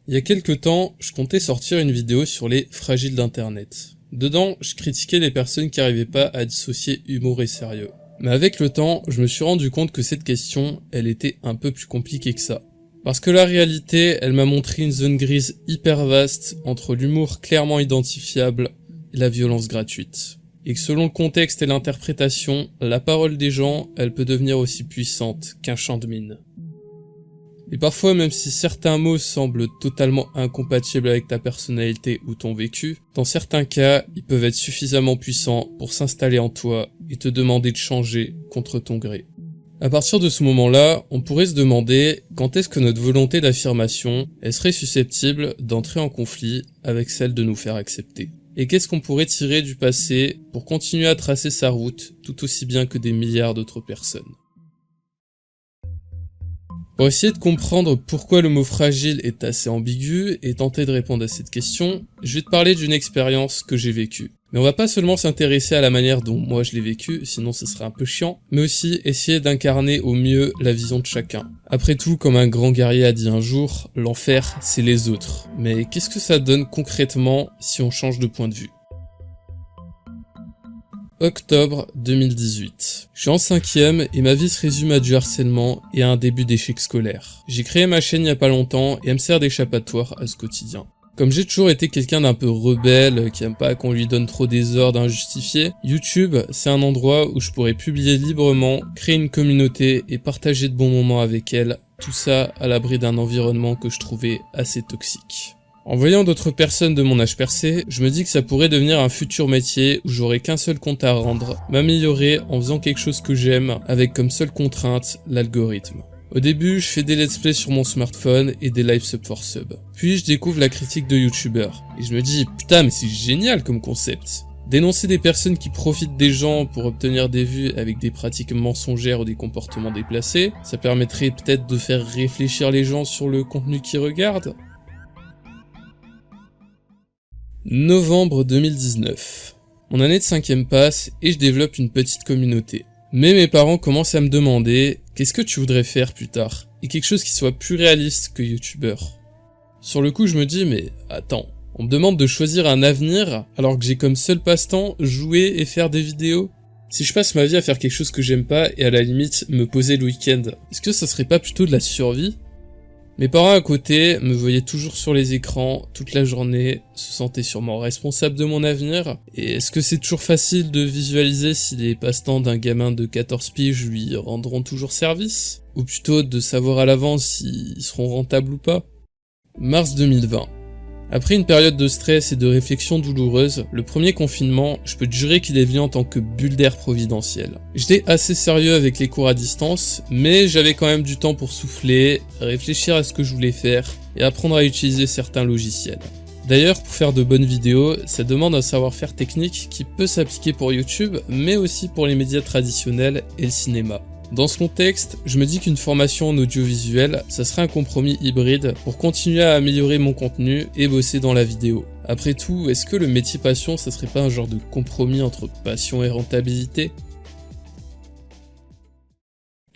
Il y a quelques temps, je comptais sortir une vidéo sur les fragiles d'internet. Dedans, je critiquais les personnes qui n'arrivaient pas à dissocier humour et sérieux. Mais avec le temps, je me suis rendu compte que cette question, elle était un peu plus compliquée que ça. Parce que la réalité, elle m'a montré une zone grise hyper vaste entre l'humour clairement identifiable et la violence gratuite. Et que selon le contexte et l'interprétation, la parole des gens, elle peut devenir aussi puissante qu'un champ de mine. Et parfois, même si certains mots semblent totalement incompatibles avec ta personnalité ou ton vécu, dans certains cas, ils peuvent être suffisamment puissants pour s'installer en toi et te demander de changer contre ton gré. À partir de ce moment-là, on pourrait se demander quand est-ce que notre volonté d'affirmation, elle serait susceptible d'entrer en conflit avec celle de nous faire accepter. Et qu'est-ce qu'on pourrait tirer du passé pour continuer à tracer sa route tout aussi bien que des milliards d'autres personnes. Pour essayer de comprendre pourquoi le mot fragile est assez ambigu et tenter de répondre à cette question, je vais te parler d'une expérience que j'ai vécue. Mais on va pas seulement s'intéresser à la manière dont moi je l'ai vécu, sinon ce serait un peu chiant, mais aussi essayer d'incarner au mieux la vision de chacun. Après tout, comme un grand guerrier a dit un jour, l'enfer c'est les autres. Mais qu'est-ce que ça donne concrètement si on change de point de vue ? Octobre 2018. Je suis en 5ème et ma vie se résume à du harcèlement et à un début d'échec scolaire. J'ai créé ma chaîne il y a pas longtemps et elle me sert d'échappatoire à ce quotidien. Comme j'ai toujours été quelqu'un d'un peu rebelle, qui aime pas qu'on lui donne trop des ordres injustifiés, YouTube, c'est un endroit où je pourrais publier librement, créer une communauté et partager de bons moments avec elle, tout ça à l'abri d'un environnement que je trouvais assez toxique. En voyant d'autres personnes de mon âge percé, je me dis que ça pourrait devenir un futur métier où j'aurais qu'un seul compte à rendre, m'améliorer en faisant quelque chose que j'aime, avec comme seule contrainte l'algorithme. Au début, je fais des let's play sur mon smartphone et des live sub for sub. Puis je découvre la critique de youtubeurs. Et je me dis, putain mais c'est génial comme concept. Dénoncer des personnes qui profitent des gens pour obtenir des vues avec des pratiques mensongères ou des comportements déplacés, ça permettrait peut-être de faire réfléchir les gens sur le contenu qu'ils regardent. Novembre 2019. Mon année de 5ème passe et je développe une petite communauté. Mais mes parents commencent à me demander qu'est-ce que tu voudrais faire plus tard et quelque chose qui soit plus réaliste que youtubeur. Sur le coup je me dis mais attends, on me demande de choisir un avenir alors que j'ai comme seul passe-temps jouer et faire des vidéos. Si je passe ma vie à faire quelque chose que j'aime pas et à la limite me poser le week-end, est-ce que ça serait pas plutôt de la survie ? Mes parents à côté me voyaient toujours sur les écrans toute la journée, se sentaient sûrement responsables de mon avenir. Et est-ce que c'est toujours facile de visualiser si les passe-temps d'un gamin de 14 piges lui rendront toujours service ? Ou plutôt de savoir à l'avance s'ils seront rentables ou pas ? Mars 2020. Après une période de stress et de réflexion douloureuse, le premier confinement, je peux te jurer qu'il est venu en tant que bulle d'air providentielle. J'étais assez sérieux avec les cours à distance, mais j'avais quand même du temps pour souffler, réfléchir à ce que je voulais faire et apprendre à utiliser certains logiciels. D'ailleurs, pour faire de bonnes vidéos, ça demande un savoir-faire technique qui peut s'appliquer pour YouTube, mais aussi pour les médias traditionnels et le cinéma. Dans ce contexte, je me dis qu'une formation en audiovisuel, ça serait un compromis hybride pour continuer à améliorer mon contenu et bosser dans la vidéo. Après tout, est-ce que le métier passion, ça serait pas un genre de compromis entre passion et rentabilité ?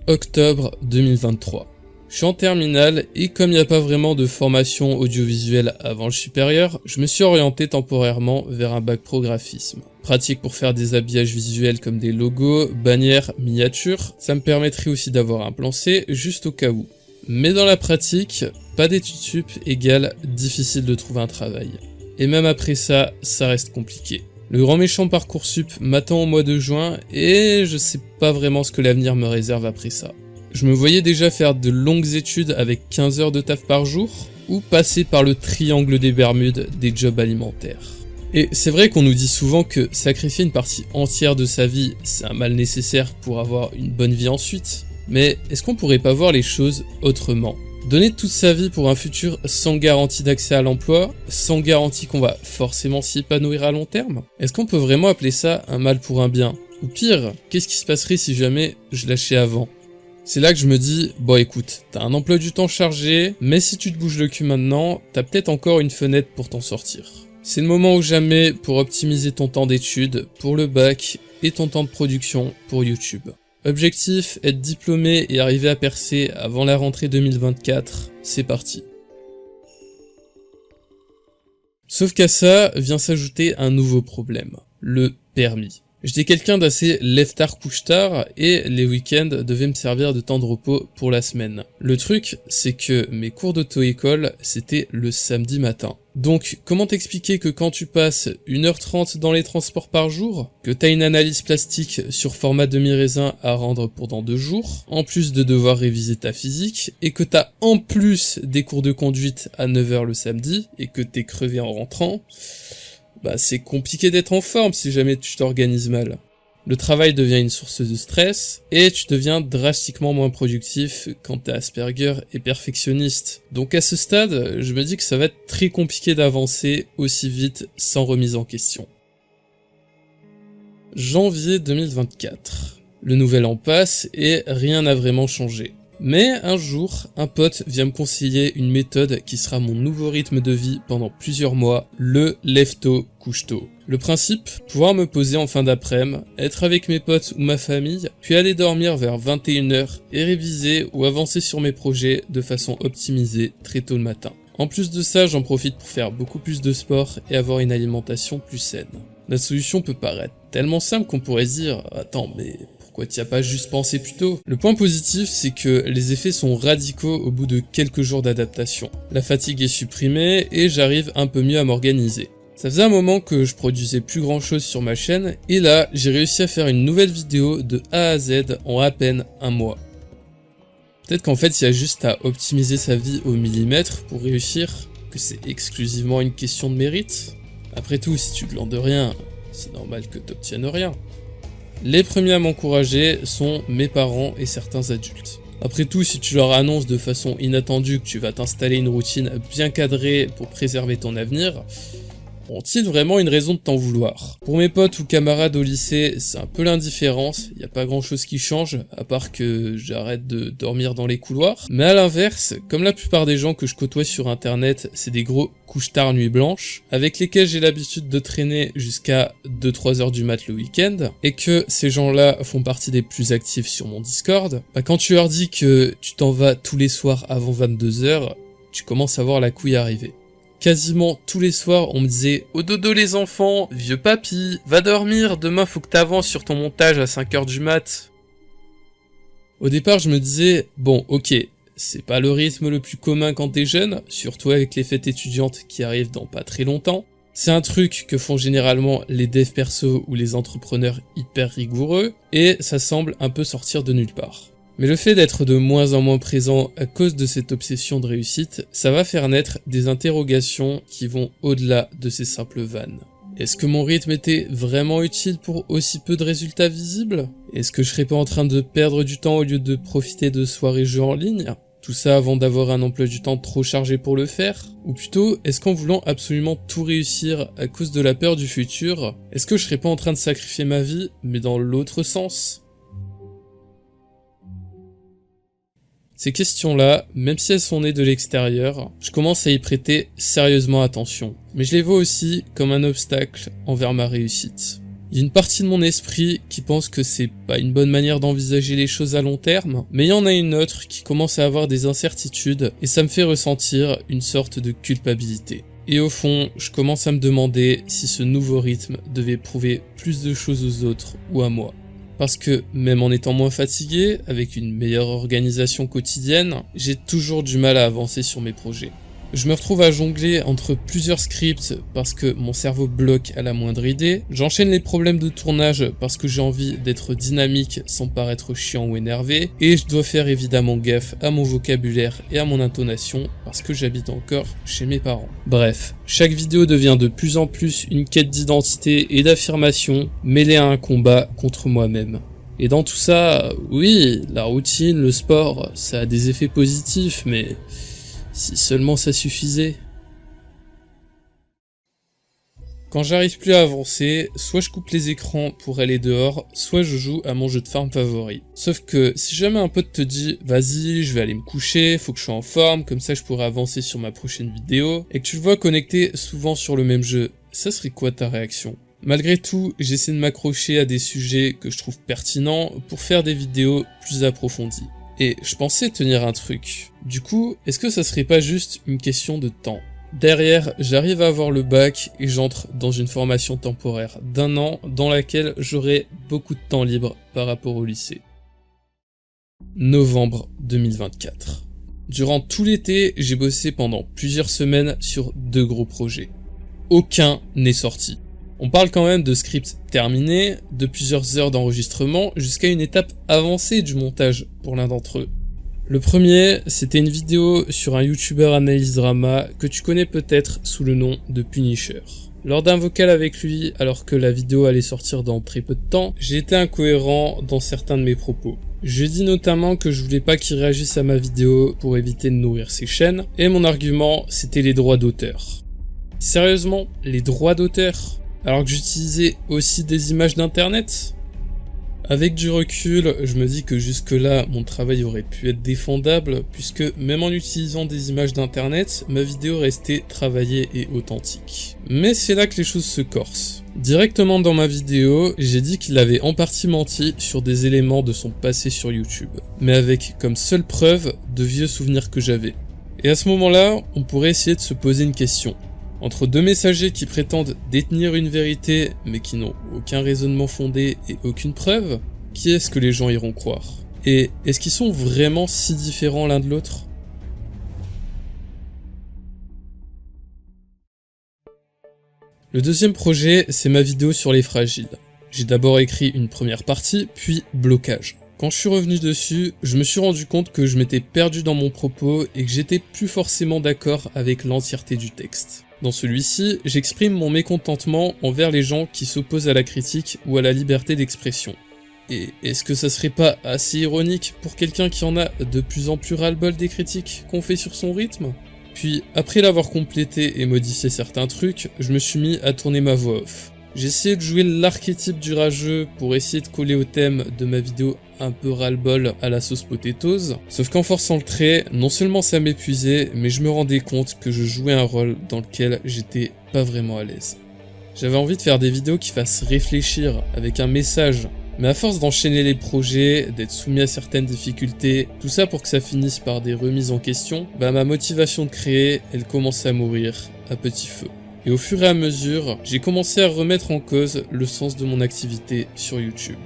Octobre 2023. Je suis en terminale et comme il n'y a pas vraiment de formation audiovisuelle avant le supérieur, je me suis orienté temporairement vers un bac pro graphisme. Pratique pour faire des habillages visuels comme des logos, bannières, miniatures, ça me permettrait aussi d'avoir un plan C juste au cas où. Mais dans la pratique, pas d'études sup égale difficile de trouver un travail. Et même après ça, ça reste compliqué. Le grand méchant Parcoursup m'attend au mois de juin et je sais pas vraiment ce que l'avenir me réserve après ça. Je me voyais déjà faire de longues études avec 15 heures de taf par jour ou passer par le triangle des Bermudes des jobs alimentaires. Et c'est vrai qu'on nous dit souvent que sacrifier une partie entière de sa vie, c'est un mal nécessaire pour avoir une bonne vie ensuite. Mais est-ce qu'on pourrait pas voir les choses autrement ? Donner toute sa vie pour un futur sans garantie d'accès à l'emploi, sans garantie qu'on va forcément s'y épanouir à long terme ? Est-ce qu'on peut vraiment appeler ça un mal pour un bien ? Ou pire, qu'est-ce qui se passerait si jamais je lâchais avant ? C'est là que je me dis, bon écoute, t'as un emploi du temps chargé, mais si tu te bouges le cul maintenant, t'as peut-être encore une fenêtre pour t'en sortir. C'est le moment ou jamais pour optimiser ton temps d'études pour le bac et ton temps de production pour YouTube. Objectif, être diplômé et arriver à percer avant la rentrée 2024, c'est parti. Sauf qu'à ça vient s'ajouter un nouveau problème, le permis. J'étais quelqu'un d'assez lève-tard couche-tard et les week-ends devaient me servir de temps de repos pour la semaine. Le truc, c'est que mes cours d'auto-école, c'était le samedi matin. Donc, comment t'expliquer que quand tu passes 1h30 dans les transports par jour, que t'as une analyse plastique sur format demi-raisin à rendre pendant 2 jours, en plus de devoir réviser ta physique, et que t'as en plus des cours de conduite à 9h le samedi, et que t'es crevé en rentrant, bah c'est compliqué d'être en forme si jamais tu t'organises mal. Le travail devient une source de stress, et tu deviens drastiquement moins productif quand t'es Asperger et perfectionniste. Donc à ce stade, je me dis que ça va être très compliqué d'avancer aussi vite sans remise en question. Janvier 2024. Le nouvel an passe et rien n'a vraiment changé. Mais un jour, un pote vient me conseiller une méthode qui sera mon nouveau rythme de vie pendant plusieurs mois, le lève-tôt, couche-tôt. Le principe, pouvoir me poser en fin d'après-midi, être avec mes potes ou ma famille, puis aller dormir vers 21h et réviser ou avancer sur mes projets de façon optimisée très tôt le matin. En plus de ça, j'en profite pour faire beaucoup plus de sport et avoir une alimentation plus saine. La solution peut paraître tellement simple qu'on pourrait se dire « Attends, mais pourquoi t'y as pas juste pensé plus tôt ?» Le point positif, c'est que les effets sont radicaux au bout de quelques jours d'adaptation. La fatigue est supprimée et j'arrive un peu mieux à m'organiser. Ça faisait un moment que je produisais plus grand chose sur ma chaîne et là, j'ai réussi à faire une nouvelle vidéo de A à Z en à peine un mois. Peut-être qu'en fait, il y a juste à optimiser sa vie au millimètre pour réussir, que c'est exclusivement une question de mérite. Après tout, si tu glandes rien, c'est normal que t'obtiennes rien. Les premiers à m'encourager sont mes parents et certains adultes. Après tout, si tu leur annonces de façon inattendue que tu vas t'installer une routine bien cadrée pour préserver ton avenir, ont-ils vraiment une raison de t'en vouloir? Pour mes potes ou camarades au lycée, c'est un peu l'indifférence, y a pas grand chose qui change, à part que j'arrête de dormir dans les couloirs. Mais à l'inverse, comme la plupart des gens que je côtoie sur internet, c'est des gros couche-tard nuit blanche, avec lesquels j'ai l'habitude de traîner jusqu'à 2-3 heures du mat le week-end, et que ces gens-là font partie des plus actifs sur mon Discord, bah quand tu leur dis que tu t'en vas tous les soirs avant 22h, tu commences à voir la couille arriver. Quasiment tous les soirs, on me disait « Au dodo les enfants, vieux papy, va dormir, demain faut que t'avances sur ton montage à 5h du mat. » Au départ, je me disais « Bon, ok, c'est pas le rythme le plus commun quand t'es jeune, surtout avec les fêtes étudiantes qui arrivent dans pas très longtemps. C'est un truc que font généralement les devs perso ou les entrepreneurs hyper rigoureux, et ça semble un peu sortir de nulle part. » Mais le fait d'être de moins en moins présent à cause de cette obsession de réussite, ça va faire naître des interrogations qui vont au-delà de ces simples vannes. Est-ce que mon rythme était vraiment utile pour aussi peu de résultats visibles? Est-ce que je serais pas en train de perdre du temps au lieu de profiter de soirées jeux en ligne? Tout ça avant d'avoir un emploi du temps trop chargé pour le faire? Ou plutôt, est-ce qu'en voulant absolument tout réussir à cause de la peur du futur, est-ce que je serais pas en train de sacrifier ma vie, mais dans l'autre sens? Ces questions-là, même si elles sont nées de l'extérieur, je commence à y prêter sérieusement attention. Mais je les vois aussi comme un obstacle envers ma réussite. Il y a une partie de mon esprit qui pense que c'est pas une bonne manière d'envisager les choses à long terme, mais il y en a une autre qui commence à avoir des incertitudes et ça me fait ressentir une sorte de culpabilité. Et au fond, je commence à me demander si ce nouveau rythme devait prouver plus de choses aux autres ou à moi. Parce que même en étant moins fatigué, avec une meilleure organisation quotidienne, j'ai toujours du mal à avancer sur mes projets. Je me retrouve à jongler entre plusieurs scripts parce que mon cerveau bloque à la moindre idée, j'enchaîne les problèmes de tournage parce que j'ai envie d'être dynamique sans paraître chiant ou énervé, et je dois faire évidemment gaffe à mon vocabulaire et à mon intonation parce que j'habite encore chez mes parents. Bref, chaque vidéo devient de plus en plus une quête d'identité et d'affirmation mêlée à un combat contre moi-même. Et dans tout ça, oui, la routine, le sport, ça a des effets positifs, mais si seulement ça suffisait. Quand j'arrive plus à avancer, soit je coupe les écrans pour aller dehors, soit je joue à mon jeu de farm favori. Sauf que si jamais un pote te dit « Vas-y, je vais aller me coucher, faut que je sois en forme, comme ça je pourrai avancer sur ma prochaine vidéo », et que tu le vois connecté souvent sur le même jeu, ça serait quoi ta réaction ? Malgré tout, j'essaie de m'accrocher à des sujets que je trouve pertinents pour faire des vidéos plus approfondies. Et je pensais tenir un truc. Du coup, est-ce que ça serait pas juste une question de temps ? Derrière, j'arrive à avoir le bac et j'entre dans une formation temporaire d'1 an dans laquelle j'aurai beaucoup de temps libre par rapport au lycée. Novembre 2024. Durant tout l'été, j'ai bossé pendant plusieurs semaines sur 2 gros projets. Aucun n'est sorti. On parle quand même de scripts terminés, de plusieurs heures d'enregistrement, jusqu'à une étape avancée du montage pour l'un d'entre eux. Le premier, c'était une vidéo sur un youtubeur analyse drama que tu connais peut-être sous le nom de Punisher. Lors d'un vocal avec lui, alors que la vidéo allait sortir dans très peu de temps, j'ai été incohérent dans certains de mes propos. Je dis notamment que je voulais pas qu'il réagisse à ma vidéo pour éviter de nourrir ses chaînes, et mon argument, c'était les droits d'auteur. Sérieusement, les droits d'auteur ? Alors que j'utilisais aussi des images d'internet ? Avec du recul, je me dis que jusque-là, mon travail aurait pu être défendable, puisque même en utilisant des images d'internet, ma vidéo restait travaillée et authentique. Mais c'est là que les choses se corsent. Directement dans ma vidéo, j'ai dit qu'il avait en partie menti sur des éléments de son passé sur YouTube, mais avec comme seule preuve de vieux souvenirs que j'avais. Et à ce moment-là, on pourrait essayer de se poser une question. Entre 2 messagers qui prétendent détenir une vérité mais qui n'ont aucun raisonnement fondé et aucune preuve, qui est-ce que les gens iront croire ? Et est-ce qu'ils sont vraiment si différents l'un de l'autre ? Le deuxième projet, c'est ma vidéo sur les fragiles. J'ai d'abord écrit une première partie, puis blocage. Quand je suis revenu dessus, je me suis rendu compte que je m'étais perdu dans mon propos et que j'étais plus forcément d'accord avec l'entièreté du texte. Dans celui-ci, j'exprime mon mécontentement envers les gens qui s'opposent à la critique ou à la liberté d'expression. Et est-ce que ça serait pas assez ironique pour quelqu'un qui en a de plus en plus ras-le-bol des critiques qu'on fait sur son rythme ? Puis, après l'avoir complété et modifié certains trucs, je me suis mis à tourner ma voix off. J'ai essayé de jouer l'archétype du rageux pour essayer de coller au thème de ma vidéo un peu ras-le-bol à la sauce potatoes, sauf qu'en forçant le trait, non seulement ça m'épuisait, mais je me rendais compte que je jouais un rôle dans lequel j'étais pas vraiment à l'aise. J'avais envie de faire des vidéos qui fassent réfléchir avec un message, mais à force d'enchaîner les projets, d'être soumis à certaines difficultés, tout ça pour que ça finisse par des remises en question, ma motivation de créer, elle commençait à mourir à petit feu. Et au fur et à mesure, j'ai commencé à remettre en cause le sens de mon activité sur YouTube.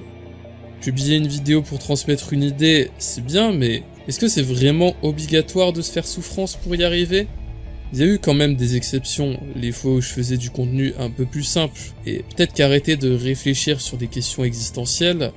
Publier une vidéo pour transmettre une idée, c'est bien, mais est-ce que c'est vraiment obligatoire de se faire souffrance pour y arriver ? Il y a eu quand même des exceptions, les fois où je faisais du contenu un peu plus simple, et peut-être qu'arrêter de réfléchir sur des questions existentielles,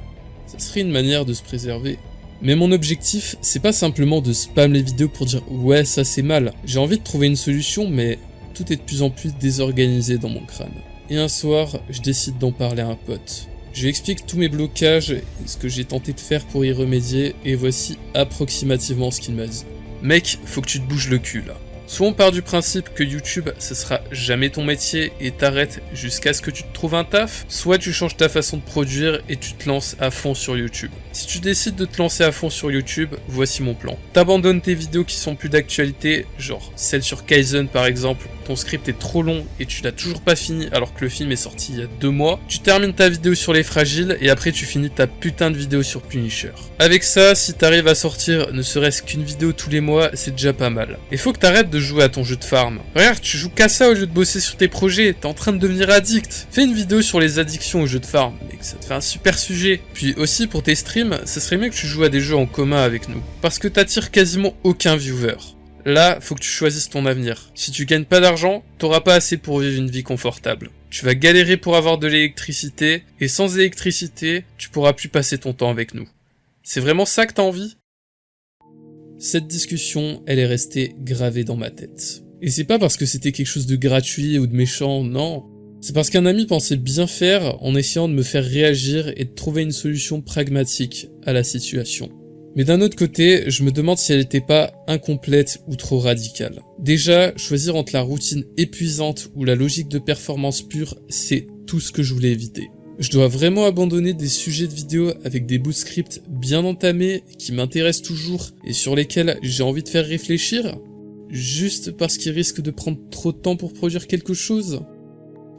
ça serait une manière de se préserver. Mais mon objectif, c'est pas simplement de spam les vidéos pour dire « ouais, ça c'est mal ». J'ai envie de trouver une solution, mais tout est de plus en plus désorganisé dans mon crâne. Et un soir, je décide d'en parler à un pote. Je lui explique tous mes blocages et ce que j'ai tenté de faire pour y remédier, et voici approximativement ce qu'il m'a dit. Mec, faut que tu te bouges le cul là. Soit on part du principe que YouTube, ce sera jamais ton métier et t'arrêtes jusqu'à ce que tu te trouves un taf, soit tu changes ta façon de produire et tu te lances à fond sur YouTube. Si tu décides de te lancer à fond sur YouTube, voici mon plan. T'abandonnes tes vidéos qui sont plus d'actualité, genre celle sur Kaizen par exemple, ton script est trop long et tu l'as toujours pas fini alors que le film est sorti il y a 2 mois, tu termines ta vidéo sur les fragiles et après tu finis ta putain de vidéo sur Punisher. Avec ça, si t'arrives à sortir ne serait-ce qu'une vidéo tous les mois, c'est déjà pas mal. Et faut que t'arrêtes de jouer à ton jeu de farm. Regarde, tu joues qu'à ça au lieu de bosser sur tes projets, t'es en train de devenir addict. Fais une vidéo sur les addictions au jeu de farm, mec, ça te fait un super sujet. Puis aussi pour tes streams, ça serait mieux que tu joues à des jeux en commun avec nous, parce que t'attires quasiment aucun viewer. Là, faut que tu choisisses ton avenir. Si tu gagnes pas d'argent, t'auras pas assez pour vivre une vie confortable. Tu vas galérer pour avoir de l'électricité, et sans électricité, tu pourras plus passer ton temps avec nous. C'est vraiment ça que t'as envie ? Cette discussion, elle est restée gravée dans ma tête. Et c'est pas parce que c'était quelque chose de gratuit ou de méchant, non. C'est parce qu'un ami pensait bien faire en essayant de me faire réagir et de trouver une solution pragmatique à la situation. Mais d'un autre côté, je me demande si elle n'était pas incomplète ou trop radicale. Déjà, choisir entre la routine épuisante ou la logique de performance pure, c'est tout ce que je voulais éviter. Je dois vraiment abandonner des sujets de vidéo avec des bouts de script bien entamés, qui m'intéressent toujours et sur lesquels j'ai envie de faire réfléchir, juste parce qu'ils risquent de prendre trop de temps pour produire quelque chose.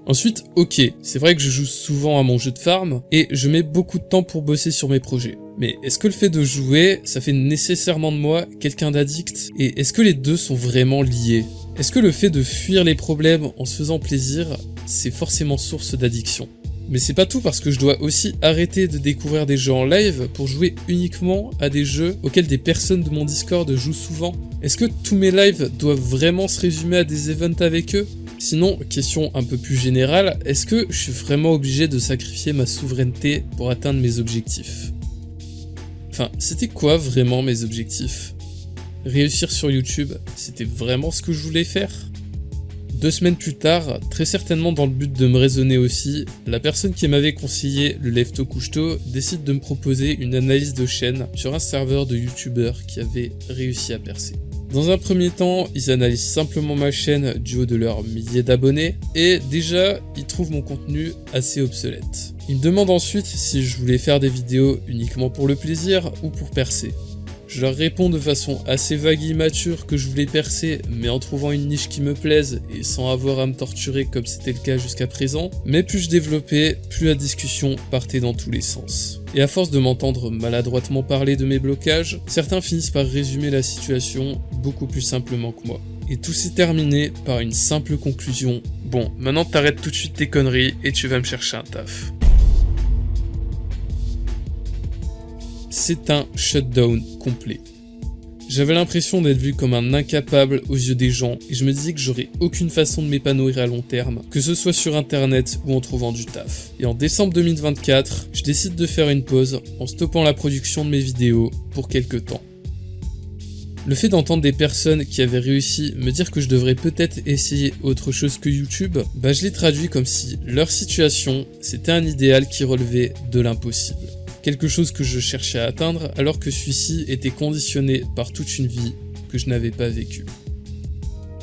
Ensuite, ok, c'est vrai que je joue souvent à mon jeu de farm, et je mets beaucoup de temps pour bosser sur mes projets. Mais est-ce que le fait de jouer, ça fait nécessairement de moi quelqu'un d'addict ? Et est-ce que les deux sont vraiment liés ? Est-ce que le fait de fuir les problèmes en se faisant plaisir, c'est forcément source d'addiction? Mais c'est pas tout parce que je dois aussi arrêter de découvrir des jeux en live pour jouer uniquement à des jeux auxquels des personnes de mon Discord jouent souvent. Est-ce que tous mes lives doivent vraiment se résumer à des events avec eux? Sinon, question un peu plus générale, est-ce que je suis vraiment obligé de sacrifier ma souveraineté pour atteindre mes objectifs? Enfin, c'était quoi vraiment mes objectifs? Réussir sur YouTube, c'était vraiment ce que je voulais faire? 2 semaines plus tard, très certainement dans le but de me raisonner aussi, la personne qui m'avait conseillé le Lève-tôt couche-tôt décide de me proposer une analyse de chaîne sur un serveur de youtubeurs qui avait réussi à percer. Dans un premier temps, ils analysent simplement ma chaîne du haut de leurs milliers d'abonnés, et déjà, ils trouvent mon contenu assez obsolète. Ils me demandent ensuite si je voulais faire des vidéos uniquement pour le plaisir ou pour percer. Je leur réponds de façon assez vague et immature que je voulais percer, mais en trouvant une niche qui me plaise et sans avoir à me torturer comme c'était le cas jusqu'à présent. Mais plus je développais, plus la discussion partait dans tous les sens. Et à force de m'entendre maladroitement parler de mes blocages, certains finissent par résumer la situation beaucoup plus simplement que moi. Et tout s'est terminé par une simple conclusion: bon, maintenant t'arrêtes tout de suite tes conneries et tu vas me chercher un taf. C'est un shutdown complet. J'avais l'impression d'être vu comme un incapable aux yeux des gens et je me disais que j'aurais aucune façon de m'épanouir à long terme, que ce soit sur internet ou en trouvant du taf. Et en décembre 2024, je décide de faire une pause en stoppant la production de mes vidéos pour quelques temps. Le fait d'entendre des personnes qui avaient réussi me dire que je devrais peut-être essayer autre chose que YouTube, je l'ai traduit comme si leur situation, c'était un idéal qui relevait de l'impossible. Quelque chose que je cherchais à atteindre alors que celui-ci était conditionné par toute une vie que je n'avais pas vécue.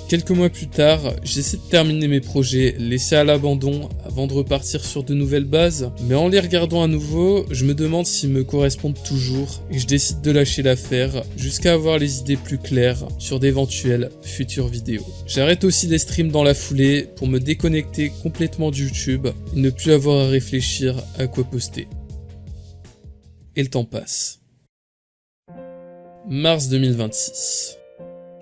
Quelques mois plus tard, j'essaie de terminer mes projets laissés à l'abandon avant de repartir sur de nouvelles bases, mais en les regardant à nouveau, je me demande s'ils me correspondent toujours et je décide de lâcher l'affaire jusqu'à avoir les idées plus claires sur d'éventuelles futures vidéos. J'arrête aussi les streams dans la foulée pour me déconnecter complètement de YouTube et ne plus avoir à réfléchir à quoi poster. Et le temps passe. Mars 2026.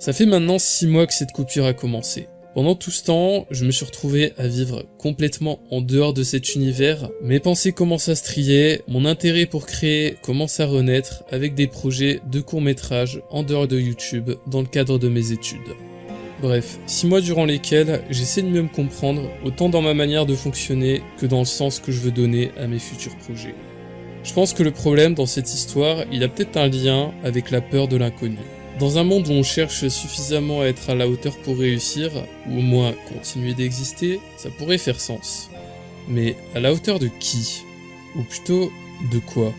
Ça fait maintenant 6 mois que cette coupure a commencé. Pendant tout ce temps, je me suis retrouvé à vivre complètement en dehors de cet univers. Mes pensées commencent à se trier, mon intérêt pour créer commence à renaître avec des projets de court-métrage en dehors de YouTube dans le cadre de mes études. Bref, 6 mois durant lesquels j'essaie de mieux me comprendre, autant dans ma manière de fonctionner que dans le sens que je veux donner à mes futurs projets. Je pense que le problème dans cette histoire, il a peut-être un lien avec la peur de l'inconnu. Dans un monde où on cherche suffisamment à être à la hauteur pour réussir, ou au moins continuer d'exister, ça pourrait faire sens. Mais à la hauteur de qui? Ou plutôt, de quoi?